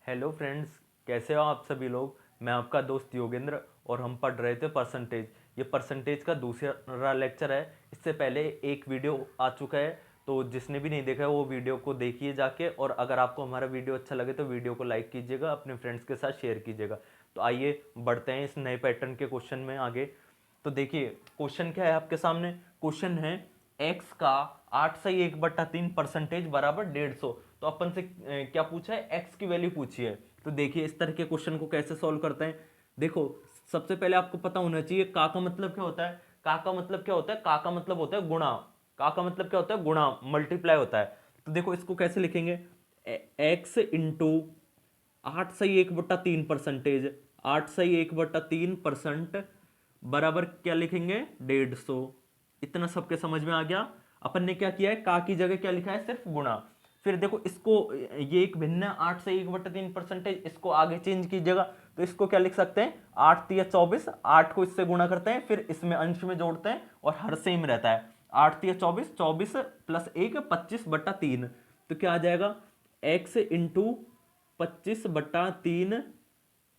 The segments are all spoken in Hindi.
हेलो फ्रेंड्स, कैसे हो आप सभी लोग। मैं आपका दोस्त योगेंद्र और हम पढ़ रहे थे परसेंटेज। ये परसेंटेज का दूसरा लेक्चर है। इससे पहले एक वीडियो आ चुका है, तो जिसने भी नहीं देखा है वो वीडियो को देखिए जाके। और अगर आपको हमारा वीडियो अच्छा लगे तो वीडियो को लाइक कीजिएगा, अपने फ्रेंड्स के साथ शेयर कीजिएगा। तो आइए बढ़ते हैं इस नए पैटर्न के क्वेश्चन में आगे। तो देखिए क्वेश्चन क्या है आपके सामने। क्वेश्चन है एक्स का 8/1/3 परसेंटेज बराबर 150। तो अपन से क्या पूछा है, एक्स की वैल्यू पूछी है। तो देखिए इस तरह के क्वेश्चन को कैसे सॉल्व करते हैं। देखो सबसे पहले आपको पता होना चाहिए का मतलब क्या होता है। का मतलब क्या होता है, का मतलब होता है गुणा। का मतलब क्या होता है, गुणा, मल्टीप्लाई होता है। तो देखो इसको कैसे लिखेंगे, एक्स इंटू 8/1/3 परसेंटेज, 8/1/3% बराबर क्या लिखेंगे, 150। इतना सबके समझ में आ गया। अपन ने क्या किया है, का की जगह क्या लिखा है, सिर्फ गुणा। फिर देखो इसको, ये एक भिन्न है 8/1/3 परसेंटेज, इसको आगे चेंज कीजिएगा। तो इसको क्या लिख सकते हैं, 8×3 = 24, 8 को इससे गुणा करते हैं, फिर इसमें अंश में जोड़ते हैं और हर सेम रहता है। 8×3 = 24, 24 + 1 25/3। तो क्या आ जाएगा, x इंटू 25/3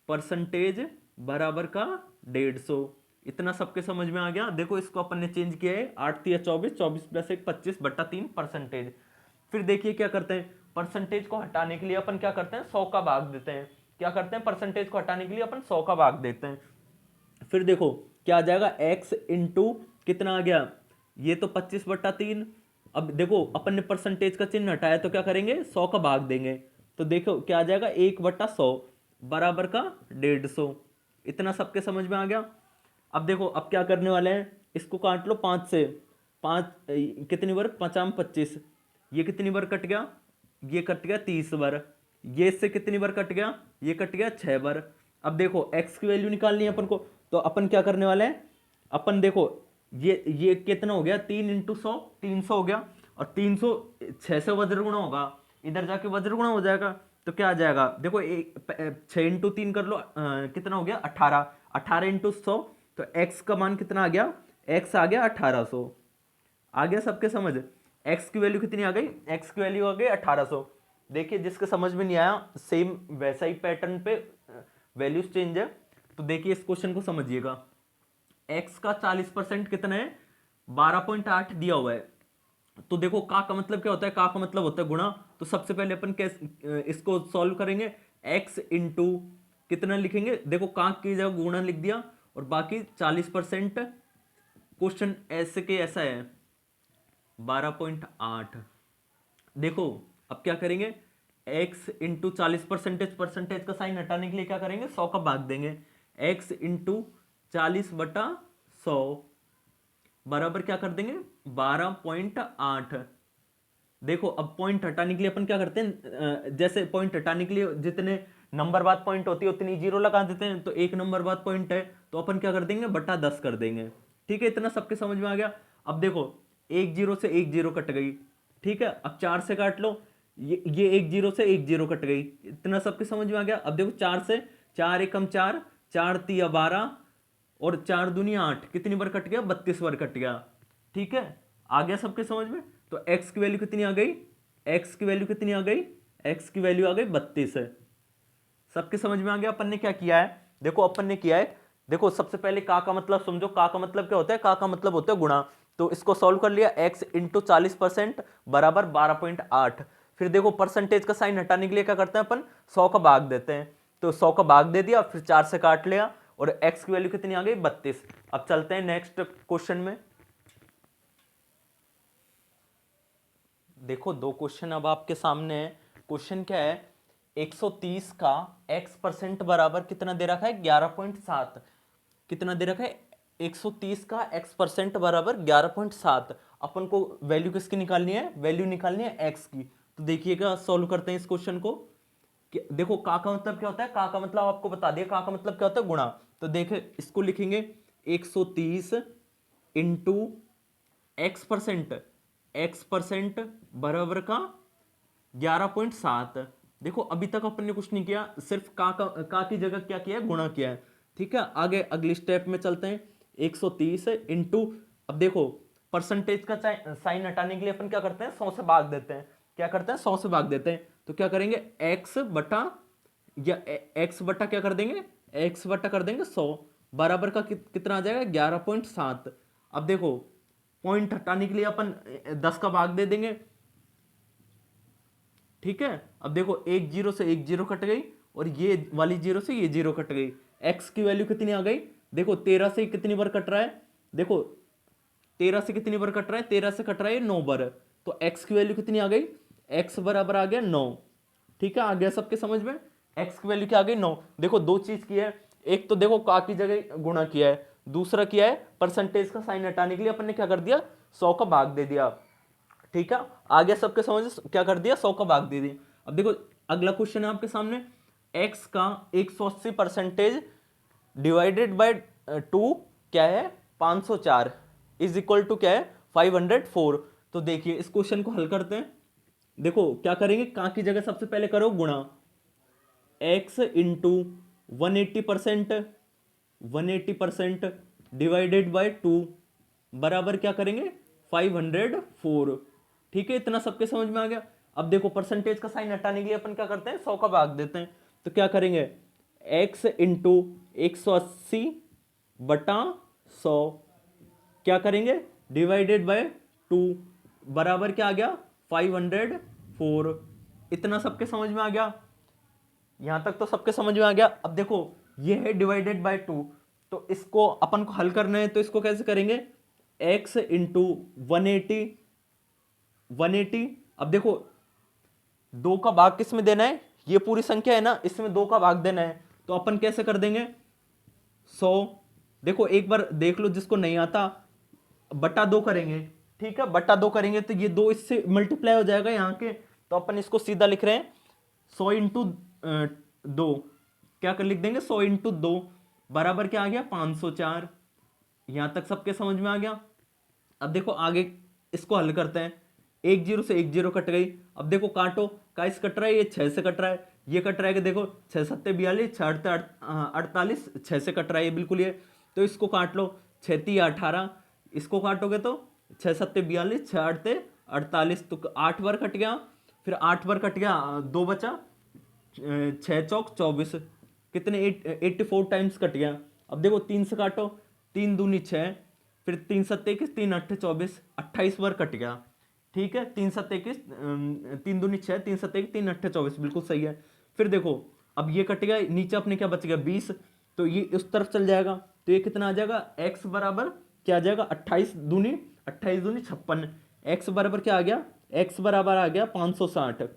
परसेंटेज बराबर का 150। इतना सबके समझ में आ गया। देखो इसको अपन ने चेंज किया है, 8×3 = 24, 24 + 1 25/3 परसेंटेज। फिर देखिए क्या करते हैं, परसेंटेज को हटाने के लिए अपन क्या करते हैं, 100 का भाग देते हैं। क्या करते हैं, परसेंटेज को हटाने के लिए अपन 100 का भाग देते हैं। फिर देखो क्या आ जाएगा, x इंटू कितना आ गया, ये तो 25/3। अब देखो अपन ने परसेंटेज का चिन्ह हटाया तो क्या करेंगे, 100 का भाग देंगे। तो देखो क्या आ जाएगा, 1/100 बराबर का 150। इतना सबके समझ में आ गया। अब देखो अब क्या करने वाले हैं, इसको काट लो 5 से। 5 कितनी बार, 5×5 = 25। ये कितनी बार कट गया, ये कट गया 30 बार। ये इससे कितनी बार कट गया, ये कट गया 6 बार। अब देखो x की वैल्यू निकालनी है अपन को। तो अपन क्या करने वाले हैं, अपन देखो ये कितना हो गया, 3 × 100, 300 हो गया। और 300 6 से वज्र गुणा होगा, इधर जाके वज्र गुणा हो जाएगा। तो क्या आ जाएगा, देखो 6 × 3 कर लो, कितना हो गया 18। 18 × 100, तो x का मान कितना आ गया, x आ गया 1800। आ गया सबके समझ। x की वैल्यू कितनी आ गई, x की वैल्यू आ गई 1800। देखिए जिसके समझ में नहीं आया, सेम वैसा ही पैटर्न पे वैल्यूज चेंज है। तो देखिए इस क्वेश्चन को समझिएगा। x का 40% कितना है, 12.8 दिया हुआ है। तो देखो का मतलब क्या होता है, का मतलब होता है गुणा। तो सबसे पहले अपन कैसे इसको सॉल्व करेंगे, x इंटू कितना लिखेंगे, देखो का की जगह गुणा लिख दिया और बाकी 40%। क्वेश्चन ऐसे के ऐसा है 12.8। देखो अब क्या करेंगे, x इंटू 40 परसेंटेज, परसेंटेज का साइन हटाने के लिए क्या करेंगे, 100 का भाग देंगे। x इंटू 40/100 बराबर क्या कर देंगे, 12.8। देखो अब पॉइंट हटाने के लिए अपन क्या करते हैं, जैसे पॉइंट हटाने के लिए जितने नंबर बाद पॉइंट होती है उतनी जीरो लगा देते हैं। तो एक नंबर बाद पॉइंट है तो अपन क्या कर देंगे, बटा 10 कर देंगे। ठीक है, इतना सबके समझ में आ गया। अब देखो एक जीरो से एक जीरो कट गई। ठीक है, अब 4 से काट लो, ये एक जीरो से एक जीरो कट गई। इतना सबके समझ में आ गया। अब देखो 4 से, 4 एकम 4, 4×3 = 12 और 4×2 = 8, कितनी बार कट गया, 32 बार कट गया। ठीक है, आ गया सबके समझ में। तो x की वैल्यू कितनी आ गई, x की वैल्यू कितनी आ गई, x की वैल्यू आ गई 32 है। सबके समझ में आ गया। अपन ने क्या किया है, देखो अपन ने किया है, देखो सबसे पहले का मतलब समझो। का मतलब क्या होता है, का मतलब होता है गुणा। तो इसको सॉल्व कर लिया, x इंटू 40% बराबर 12.8। फिर देखो परसेंटेज का साइन हटाने के लिए क्या करते हैं अपन, 100 का भाग देते हैं। तो 100 का भाग दे दिया, फिर 4 से काट लिया और x की वैल्यू कितनी आ गई, 32। अब चलते हैं नेक्स्ट क्वेश्चन में। देखो दो क्वेश्चन अब आपके सामने है। क्वेश्चन क्या है, 130 का x% बराबर कितना दे रखा है, 11.7। कितना दे रखा है, 130 का x% बराबर 11.7। अपन को वैल्यू किसकी निकालनी है, वैल्यू निकालनी है x की। तो देखिएगा सॉल्व करते हैं इस क्वेश्चन को। देखो का मतलब क्या होता है, का मतलब आपको बता दिया, का मतलब क्या होता है, गुणा। तो देखे इसको लिखेंगे 130 इंटू x% बराबर का 11.7। देखो अभी तक अपन ने कुछ नहीं किया, सिर्फ का की जगह क्या किया है, गुणा किया है। ठीक है, आगे अगली स्टेप में चलते हैं। 130 इंटू, अब देखो परसेंटेज का साइन हटाने के लिए अपन क्या करते हैं, 100 से भाग देते हैं। क्या करते हैं, 100 से भाग देते हैं। तो क्या करेंगे, x बटा या एक्स बटा क्या कर देंगे, एक्स बटा कर देंगे 100 बराबर का कितना आ जाएगा 11.7। अब देखो पॉइंट हटाने के लिए अपन 10 का भाग दे देंगे, ठीक है। अब देखो एक जीरो से एक जीरो कट गई और ये वाली जीरो से ये जीरो कट गई, एक्स की वैल्यू कितनी आ गई, देखो 13 से कितनी बार कट रहा है, देखो 13 से कितनी बार कट रहा है, 13 से कट रहा है 9 बार, तो x की वैल्यू कितनी आ गई, x बराबर आ गया 9। ठीक है, आ गया सबके समझ में, x की वैल्यू क्या आ गई 9। देखो दो चीज की है, एक तो देखो का की जगह गुणा किया है, दूसरा किया है परसेंटेज का साइन हटाने के लिए अपन ने क्या कर दिया 100 का भाग दे दिया। ठीक है, आ गया सबके समझ, क्या कर दिया 100 का भाग दे दिया। अब देखो अगला क्वेश्चन है आपके सामने, x का 180% डिवाइडेड बाय 2 क्या है 504 इज इक्वल टू क्या है 504। तो देखिए इस क्वेश्चन को हल करते हैं। देखो क्या करेंगे, का की जगह सबसे पहले करो गुणा, x इंटू 180% डिवाइडेड बाय 2 बराबर क्या करेंगे 504। ठीक है, इतना सबके समझ में आ गया। अब देखो परसेंटेज का साइन हटाने के लिए अपन क्या करते हैं 100 का भाग देते हैं, तो क्या करेंगे x इंटू 180 बटा 100 क्या करेंगे डिवाइडेड बाय 2 बराबर क्या आ गया 504। इतना सबके समझ में आ गया, यहां तक तो सबके समझ में आ गया। अब देखो ये है डिवाइडेड बाय 2, तो इसको अपन को हल करना है, तो इसको कैसे करेंगे x इंटू 180। अब देखो 2 का भाग किस में देना है, ये पूरी संख्या है ना, इसमें 2 का भाग देना है, तो अपन कैसे कर देंगे 100। देखो एक बार देख लो जिसको नहीं आता, बटा 2 करेंगे, ठीक है, बटा 2 करेंगे तो ये 2 इससे मल्टीप्लाई हो जाएगा यहाँ के, तो अपन इसको सीधा लिख रहे हैं 100 इंटू 2, क्या कर लिख देंगे 100 इंटू 2 बराबर क्या आ गया 504। यहां तक सबके समझ में आ गया। अब देखो आगे इसको हल करते हैं, एक जीरो से एक जीरो कट गई। अब देखो काटो, का इस कट रहा है, ये 6 से कट रहा है, ये कट रहा है कि देखो 6 सत्ते 42, 6 48, 6 से कट रहा है ये बिल्कुल ये, तो इसको काट लो 6 3 18, इसको काटोगे तो 6 सत्ते 42, 6 8 48, तो 8 बार कट गया, फिर 8 बार कट गया, 2 बचा, 6 चौक 24, कितने 84 टाइम्स कट गया। अब देखो 3 से काटो, 3 दूनी 6, फिर 3 सत्ते 21, 3 8 24, 28 बार कट गया। ठीक है, 3 सत्ते 21, 3 दूनी 6, 3 सत्ते 21, 3 8 24, बिल्कुल सही है। फिर देखो अब ये कट गया, नीचे अपने क्या बच गया 20, तो ये उस तरफ चल जाएगा, तो ये कितना आ जाएगा x बराबर क्या आ जाएगा 28 दूनी 56, x बराबर क्या आ गया, x बराबर आ गया 560।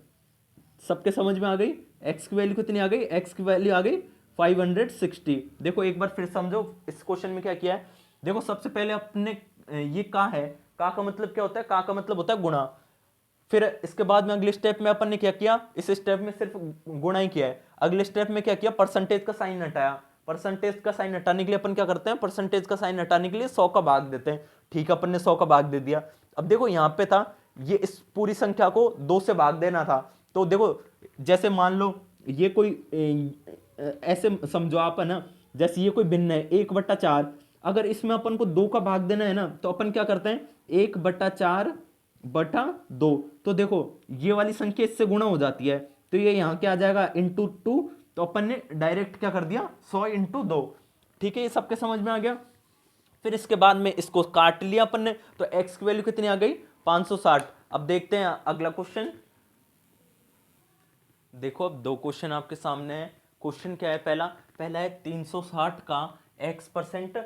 सबके समझ में आ गई, x की वैल्यू कितनी आ गई, x की वैल्यू आ गई 560। देखो एक बार फिर समझो इस क्वेश्चन में क्या किया है। देखो सबसे पहले अपने ये का है, का मतलब क्या होता है, का मतलब होता है गुणा। फिर इसके बाद में अगले स्टेप में अपन ने क्या किया, इस स्टेप में सिर्फ गुणा ही किया है, अगले स्टेप में क्या किया परसेंटेज का साइन हटाया। परसेंटेज का साइन हटाने के लिए अपन क्या करते हैं, परसेंटेज का साइन हटाने के लिए 100 का भाग देते हैं। ठीक है, अपन ने 100 का भाग दे दिया। अब देखो यहाँ पे था, ये इस पूरी संख्या को 2 से भाग देना था, तो देखो जैसे मान लो ये कोई ऐसे समझो आप है ना, जैसे ये कोई भिन्न है 1/4, अगर इसमें अपन को 2 का भाग देना है ना, तो अपन क्या करते हैं 1/4/2, तो देखो ये वाली संख्या इससे गुणा हो जाती है, तो ये यहाँ क्या आ जाएगा इंटू 2, तो अपन ने डायरेक्ट क्या कर दिया 100 इंटू 2। ठीक है, ये सबके समझ में आ गया। फिर इसके बाद में इसको काट लिया अपन ने, तो x की वैल्यू कितनी आ गई 560। अब देखते हैं अगला क्वेश्चन। देखो अब दो क्वेश्चन आपके सामने है। क्वेश्चन क्या है, पहला है 360 का x%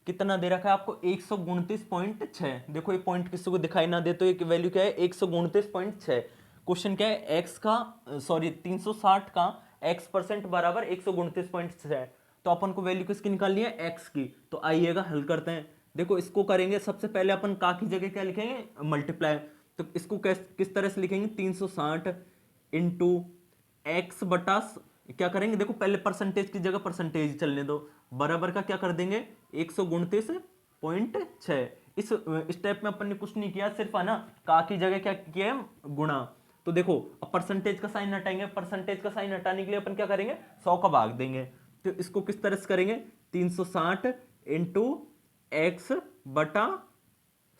कितना दे रखा है आपको 129.6। देखो ये पॉइंट किसी को दिखाई ना दे तो ये वैल्यू क्या है 129.6। क्वेश्चन क्या है, x का 360 का x% बराबर 129.6, तो अपन को वैल्यू किसकी निकालनी है x की। तो आइएगा हल करते हैं। देखो इसको करेंगे, सबसे पहले अपन का की जगह क्या लिखेंगे मल्टीप्लाई, तो इसको किस तरह से लिखेंगे 360 इंटू एक्स बटा क्या करेंगे, देखो पहले परसेंटेज की जगह परसेंटेज चलने दो, बराबर का क्या कर देंगे 129.6। इस स्टेप में अपन ने कुछ नहीं किया, सिर्फ है ना का की जगह क्या किया है गुणा। तो देखो अब परसेंटेज का साइन हटाएंगे, परसेंटेज का साइन हटाने के लिए अपन क्या करेंगे 100 का भाग देंगे। तो इसको किस तरह से करेंगे 360 इंटू एक्स बटा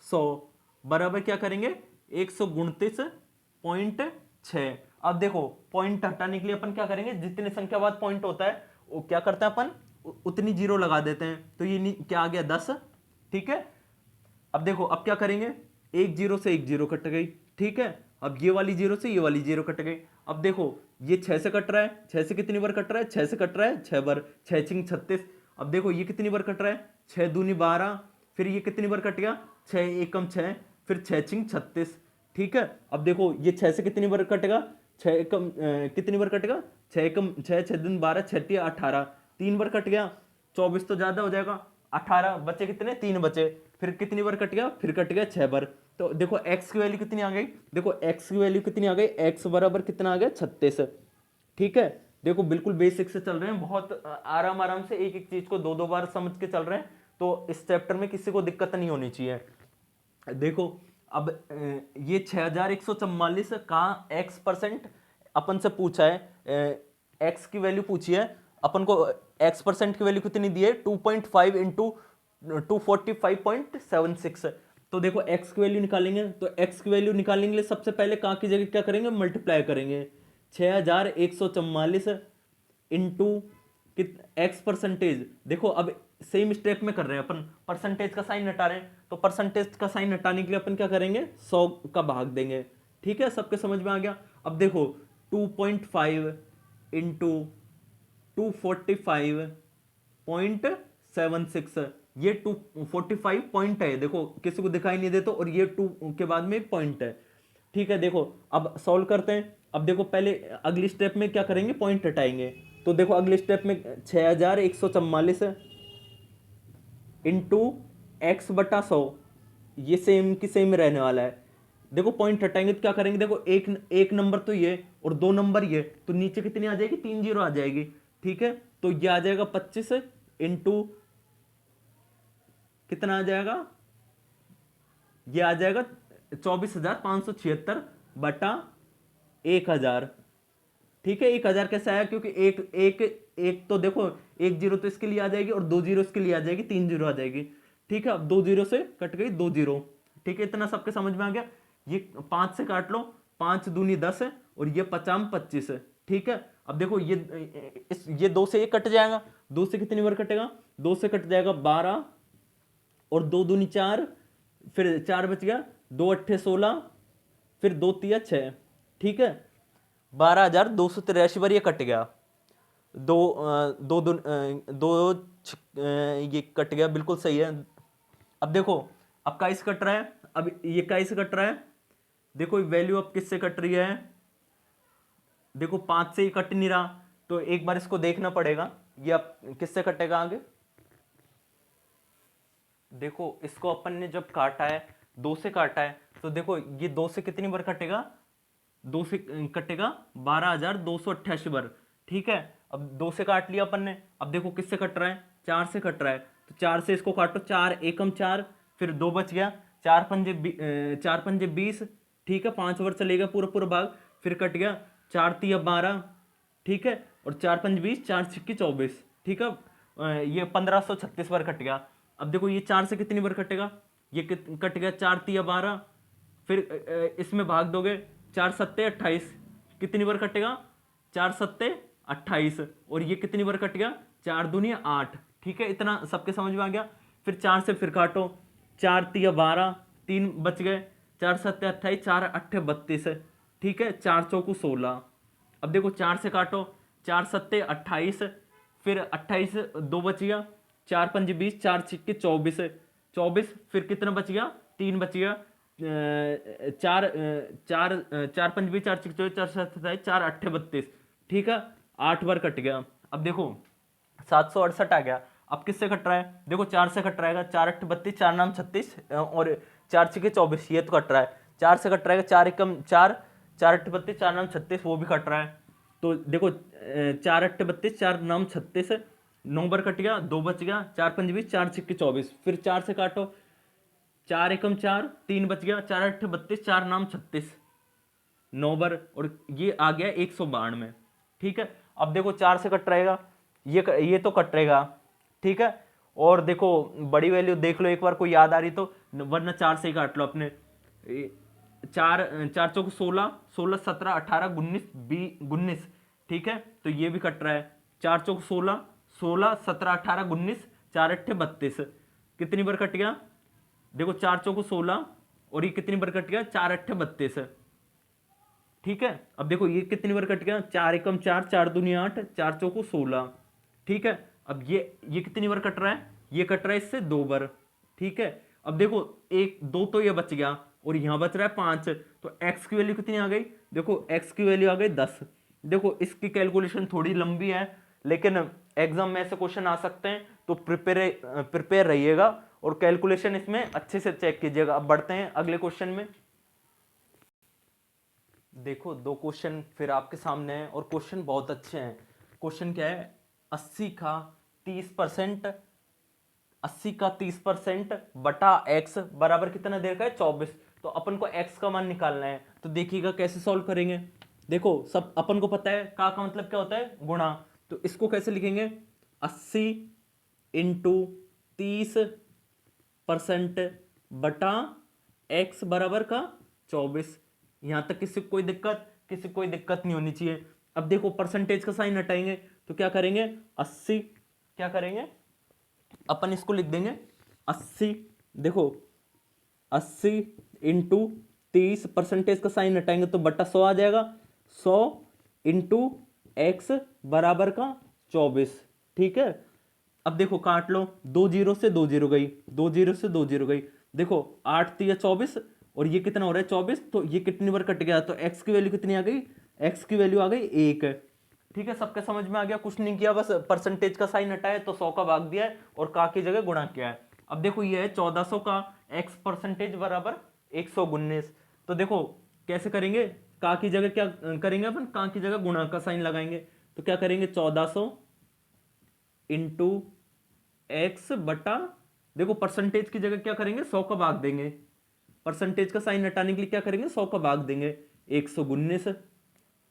100 बराबर क्या करेंगे 129.6। अब देखो पॉइंट हटाने के लिए अपन क्या करेंगे, जितने संख्या बाद पॉइंट होता है वो क्या करते हैं अपन, उतनी जीरो लगा देते हैं। तो ये क्या आ गया 10, ठीक है। अब देखो अब क्या करेंगे, एक जीरो से एक जीरो कट गई, ठीक है। अब ये वाली जीरो से ये वाली जीरो कट गई। अब देखो ये 6 से कट रहा है, 6 से कितनी बार कट रहा है, 6 से कट रहा है 6 बार, 6 छिंग 36। अब देखो ये कितनी बार कट रहा है, 6 दूनी 12, फिर ये कितनी बार कट गया, 6 एकम 6, फिर 6 छिंग 36, ठीक है। अब देखो ये 6 से कितनी बार कटेगा, 6 एकम कितनी बार कटेगा, 6 एकम 6, 6 दूनी 12, 6 तिया 18, 3 बार कट गया, 24 तो ज्यादा हो जाएगा, 18 बचे कितने, 3 बचे, फिर कितनी बार कट गया, फिर कट गया 6 बार। तो देखो x की वैल्यू कितनी आ गई, देखो x की वैल्यू कितनी आ गई, x बराबर कितना आ गया 36, ठीक है। देखो बिल्कुल बेसिक से चल रहे हैं, बहुत आराम आराम से एक एक चीज को दो दो बार समझ के चल रहे हैं, तो इस चैप्टर में किसी को दिक्कत नहीं होनी चाहिए। देखो अब ये 6144 का x% अपन से पूछा है, x की वैल्यू पूछी है अपन को, x% की वैल्यू कितनी दी है 2.5 इंटू 245.76। तो देखो x की वैल्यू निकालेंगे, तो x की वैल्यू निकालने के लिए सबसे पहले का की जगह क्या करेंगे, मल्टीप्लाई करेंगे, 6144 इंटू x%। देखो अब सेम स्टेप में कर रहे हैं अपन, परसेंटेज का साइन हटा रहे हैं, तो परसेंटेज का साइन हटाने के लिए अपन क्या करेंगे, 100 का भाग देंगे, ठीक है। सबके समझ में आ गया। अब देखो 2.5 इंटू 245.76, ये 245 पॉइंट है, देखो किसी को दिखाई नहीं देता, और ये 2 के बाद में एक पॉइंट है, ठीक है। देखो अब सॉल्व करते हैं। अब देखो पहले अगली स्टेप में क्या करेंगे, पॉइंट हटाएंगे। तो देखो अगले स्टेप में 6144 इंटू एक्स बटा 100, ये सेम की सेम रहने वाला है। देखो पॉइंट हटाएंगे तो क्या करेंगे, देखो एक नंबर तो ये और 2 नंबर ये, तो नीचे कितनी आ जाएगी, 3 जीरो आ जाएगी, ठीक है। तो ये आ जाएगा 25 इंटू कितना आ जाएगा, ये आ जाएगा 24,576 बटा 1000, ठीक है। 1000 कैसे आया, क्योंकि एक एक एक तो देखो एक जीरो तो इसके लिए आ जाएगी और 2 जीरो इसके लिए आ जाएगी, 3 जीरो आ जाएगी, ठीक है। अब 2 जीरो से कट गई 2 जीरो, ठीक है। इतना सबके समझ में आ गया। ये 5 से काट लो, 5 दूनी 10 है, और ये 50 25 है, ठीक है। अब देखो ये 2 से 1 कट जाएगा, 2 से कितनी बार कटेगा, 2 से कट जाएगा 12, और 2 दूनी 4, फिर 4 बच गया, 2 अट्ठे 16, फिर 2 तिया 6, ठीक है। 12,283 बार ये कट गया, ये कट गया, बिल्कुल सही है। अब देखो अब काइस कट रहा है, अब ये काइस कट रहा है, देखो वैल्यू अब किससे कट रही है, देखो 5 से ही कट नहीं रहा, तो एक बार इसको देखना पड़ेगा, ये अब किससे कटेगा आगे। देखो इसको अपन ने जब काटा है 2 से काटा है, तो देखो ये 2 से कितनी बार कटेगा, 2 से कटेगा 12,288 बार, ठीक है। अब 2 से काट लिया अपन ने, अब देखो किससे कट रहा है, 4 से कट रहा है, तो 4 से इसको काटो, 4 एकम 4, फिर 2 बच गया, 4 पंजे 20, ठीक है। 5 बार चलेगा पूरा पूरा भाग, फिर कट गया, 4 तिया 12, ठीक है, और 4 पंज 20, 4 छिक्की 24, ठीक है। ये 1536 बार कट गया। अब देखो ये 4 से कितनी बार कटेगा, ये कट गया 4 तिया 12, फिर इसमें भाग दोगे, 4 सत्ते 28, कितनी बार कटेगा, 4 सत्ते 28, और ये कितनी बार कट गया, 4 दूनी 8, ठीक है। इतना सबके समझ में आ गया। फिर 4 से फिर काटो, 4 तिया 12, 3 बच गए, 4 सत्ते 28, 4 अट्ठे 32, ठीक है। 4 चौकू 16। अब देखो 4 से काटो, 4 सत्ते 28, फिर 28 2 बच गया, 4 पंजे 20, 4 छिक्के 24, 24, फिर कितना बच गया, 3 बच गया, 4 पंज 20, 4 छिक्के 24, 4 सत्ते 27, 4 अट्ठे 32, ठीक है। 8 बार कट गया। अब देखो 768 आ गया। अब किससे कट रहा है, देखो 4 से कट रहेगा, 4 अट्ठ 32, 4 नाम 36, और 4 छिके 24, ये तो कट रहा है। 4 से कट रहेगा, 4 एकम 4, 4 अट्ठ 32, 4 नाम 36, वो भी कट रहा है। तो देखो 4 अट्ठ 32, 4 नाम 36, 9 बार कट गया, 2 बच गया, 4 पंज 20, 4 छिक्के 24, फिर 4 से काटो, 4 एकम 4, 3 बच गया, 4 अट्ठ 32, 4 नाम 36, 9 बार, और ये आ गया 192, ठीक है। अब देखो 4 से कट रहेगा, ये तो कट रहेगा, ठीक है। और देखो बड़ी वैल्यू देख लो एक बार, कोई याद आ रही तो, वरना 4 से ही काट लो अपने। चार चार चौक 16, 16 17 18 19 19, ठीक है, तो ये भी कट रहा है। चार चौक 16, 16 17 18 19, चार अट्ठे 32, कितनी बार कट गया? देखो चार चौक 16 और ये कितनी बार कट गया? चार अट्ठे 32, ठीक है। अब देखो ये कितनी बार कट गया? चार एकम चार, चार दूनी 8, चार चौको 16, ठीक है। अब ये कितनी बार कट रहा है? ये कट रहा है इससे 2 बार, ठीक है। अब देखो एक दो तो ये बच गया और यहां बच रहा है 5, तो x की वैल्यू कितनी आ गई? देखो x की वैल्यू आ गई 10। देखो इसकी कैलकुलेशन थोड़ी लंबी है, लेकिन एग्जाम में ऐसे क्वेश्चन आ सकते हैं, तो प्रिपेयर रहिएगा और कैलकुलेशन इसमें अच्छे से चेक कीजिएगा। अब बढ़ते हैं अगले क्वेश्चन में। देखो दो क्वेश्चन फिर आपके सामने हैं और क्वेश्चन बहुत अच्छे हैं। क्वेश्चन क्या है? 80 का 30%, 80 का 30% बटा x बराबर कितना दे रखा है? 24। तो अपन को x का मान निकालना है, तो देखिएगा कैसे सॉल्व करेंगे। देखो सब अपन को पता है का मतलब क्या होता है? गुणा। तो इसको कैसे लिखेंगे? 80 इंटू 30% बटा x बराबर का 24। यहां तक किसी को कोई दिक्कत नहीं होनी चाहिए। अब देखो परसेंटेज का साइन हटाएंगे तो क्या करेंगे? 80, क्या करेंगे अपन? इसको लिख देंगे 80। देखो 80 इंटू 30, परसेंटेज का साइन हटाएंगे तो बटा 100 आ जाएगा। 100 इंटू एक्स बराबर का 24, ठीक है। अब देखो काट लो, 2 जीरो से 2 जीरो गई, 2 जीरो से 2 जीरो गई। देखो 8 3 24 और ये कितना हो रहा है? 24। तो ये कितनी बार कट गया? तो x की वैल्यू कितनी आ गई? x की वैल्यू आ गई 1, ठीक है। सबके समझ में आ गया? कुछ नहीं किया, बस परसेंटेज का साइन हटाया तो 100 का भाग दिया है और का की जगह गुणा किया है। अब देखो ये है 1400 का x परसेंटेज बराबर 119। तो देखो कैसे करेंगे? का की जगह क्या करेंगे अपन? का की जगह गुणा का साइन लगाएंगे। तो क्या करेंगे? 1400 इंटू एक्स बटा, देखो परसेंटेज की जगह क्या करेंगे? 100 का भाग देंगे। परसेंटेज का साइन हटाने के लिए क्या करेंगे? 100 का भाग देंगे, 119,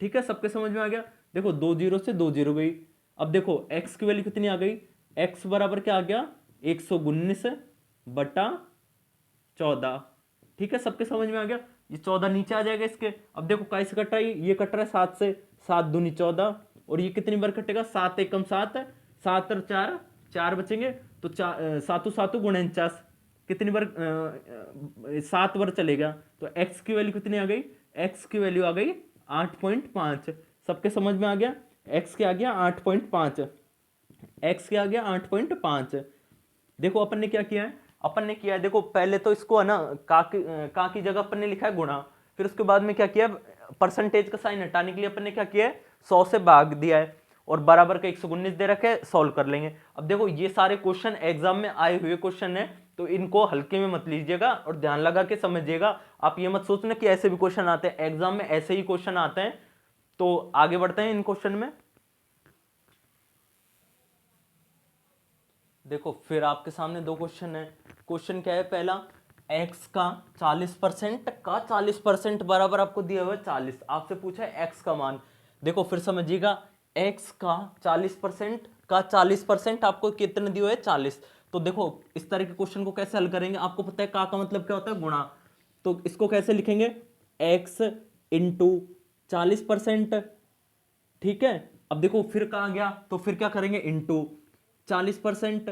ठीक है। सबके समझ में आ गया? देखो 2 जीरो से 2 जीरो गई। अब देखो x की वैल्यू कितनी आ गई? x बराबर क्या आ गया? 119 बटा 14, ठीक है। सबके समझ में आ गया? ये 14 नीचे आ जाएगा इसके। अब देखो कैसे कट रहा है? ये कट रहा है 7 से, 7 दूनी 14 और ये कितनी बार कटेगा? 7 एकम 7, 7 और 4, 4 बचेंगे। तो सातों सातों गुणे 49, कितनी बार? 7 बार चलेगा। तो x की वैल्यू कितनी आ गई? x की वैल्यू आ गई 8.5। सबके समझ में आ गया? x क्या आ गया? 8.5। x क्या आ गया? 8.5। देखो अपन ने क्या किया है? अपन ने किया है, देखो पहले तो इसको है ना का की जगह अपन ने लिखा है गुणा, फिर उसके बाद में क्या किया? परसेंटेज का साइन हटाने के लिए अपन ने क्या किया है? 100 से भाग दिया है और बराबर का 119 दे रखे, सॉल्व कर लेंगे। अब देखो ये सारे क्वेश्चन एग्जाम में आए हुए क्वेश्चन है, तो इनको हल्के में मत लीजिएगा और ध्यान लगा के समझिएगा। आप ये मत सोचना कि ऐसे भी क्वेश्चन आते हैं, एग्जाम में ऐसे ही क्वेश्चन आते हैं। तो आगे बढ़ते हैं इन क्वेश्चन में। देखो फिर आपके सामने दो क्वेश्चन है। क्वेश्चन क्या है? पहला, x का 40% का 40% बराबर आपको दिया हुआ है 40। आपसे पूछा है x का मान। देखो फिर समझिएगा, x का 40% का 40% आपको कितने दिए हुए है? 40। तो देखो इस तरह के क्वेश्चन को कैसे हल करेंगे? आपको पता है का मतलब क्या होता है? गुणा। तो इसको कैसे लिखेंगे? x इंटू 40%, ठीक है। अब देखो फिर कहा गया तो फिर क्या करेंगे? इंटू 40%,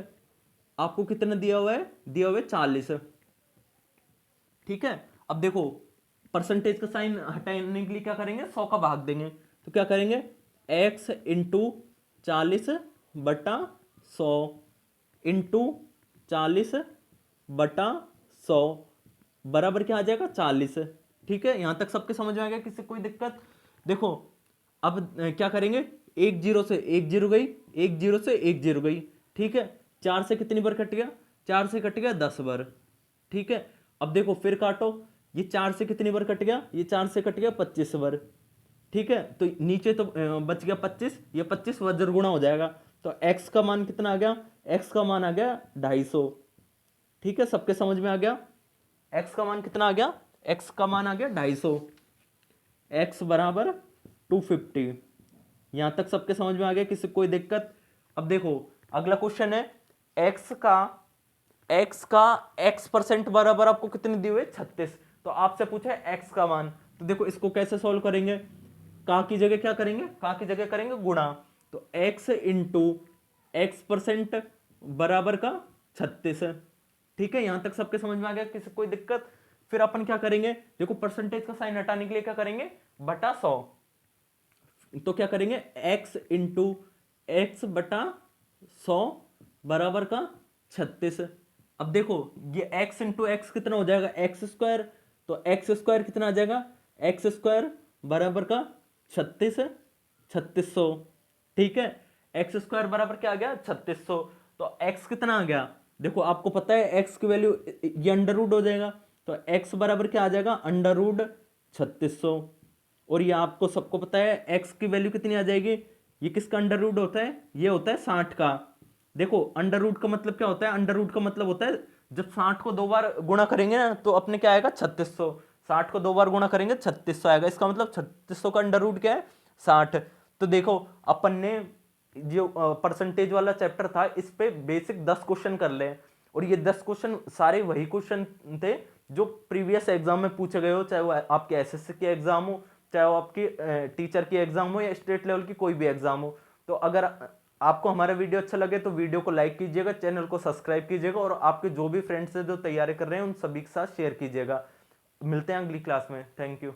आपको कितना दिया हुआ है? दिया हुआ है 40, ठीक है। अब देखो परसेंटेज का साइन हटाने के लिए क्या करेंगे? 100 का भाग देंगे। तो क्या करेंगे? x इंटू 40 बटा 100 इंटू 40 बटा 100 बराबर क्या आ जाएगा? 40, ठीक है। यहां तक सबके समझ में आ गया? किसी कोई दिक्कत? देखो अब क्या करेंगे? एक जीरो से एक जीरो गई, एक जीरो से एक जीरो गई, ठीक है। 4 से कितनी बार कट गया? 4 से कट गया 10 बार, ठीक है। अब देखो फिर काटो, ये 4 से कितनी बार कट गया? ये 4 से कट गया 25 बार, ठीक है। तो नीचे तो बच गया 25, ये 25 वज्र गुणा हो जाएगा। तो x का मान कितना आ गया? x का मान आ गया 250, ठीक है। सबके समझ में आ गया? x का मान कितना आ गया? x का मान आ गया 250, x बराबर 250। यहां तक सबके समझ में आ गया? किसी कोई दिक्कत? अब देखो अगला क्वेश्चन है, x का x परसेंट बराबर आपको कितने दिए हुए? 36। तो आपसे पूछा है x का मान, तो देखो इसको कैसे सॉल्व करेंगे, का की जगह क्या करेंगे, का की जगह करेंगे गुणा, तो x इंटू x% बराबर का 36। ठीक है, यहां तक सबके समझ में आ गया, किसी कोई दिक्कत? फिर अपन क्या करेंगे, देखो परसेंटेज का साइन हटाने के लिए क्या करेंगे, बटा 100, तो क्या करेंगे x इंटू एक्स बटा 100 बराबर का 36। अब देखो ये x इंटू एक्स कितना हो जाएगा, एक्स स्क्वायर, तो एक्स स्क्वायर कितना आ जाएगा, एक्स स्क्वायर बराबर का 36, 3600। ठीक है, एक्स स्क्वायर बराबर क्या आ गया, 3600। तो x कितना आ गया, देखो आपको पता है x की वैल्यू ये अंडर रूट हो जाएगा, तो x बराबर क्या आ जाएगा, अंडर रूट 3600। और ये आपको सबको पता है x की वैल्यू कितनी आ जाएगी, ये किसका अंडर रूट होता है, ये होता है 60 का। देखो अंडर रूट का मतलब क्या होता है, अंडर रूट का मतलब होता है जब 60 को 2 बार गुणा करेंगे ना तो अपने क्या आएगा 3600, 60 को 2 बार गुणा करेंगे 3600 आएगा, इसका मतलब 3600 का अंडर रूट क्या है 60। तो देखो अपन ने जो परसेंटेज वाला चैप्टर था इस पे बेसिक 10 क्वेश्चन कर ले, और ये 10 क्वेश्चन सारे वही क्वेश्चन थे जो प्रीवियस एग्जाम में पूछे गए हो, चाहे वो आपके एसएससी के एग्जाम हो, चाहे वो आपकी टीचर की एग्जाम हो, या स्टेट लेवल की कोई भी एग्जाम हो। तो अगर आपको हमारा वीडियो अच्छा लगे तो वीडियो को लाइक कीजिएगा, चैनल को सब्सक्राइब कीजिएगा, और आपके जो भी फ्रेंड्स हैं जो तैयारी कर रहे हैं उन सभी के साथ शेयर कीजिएगा। मिलते हैं अगली क्लास में, थैंक यू।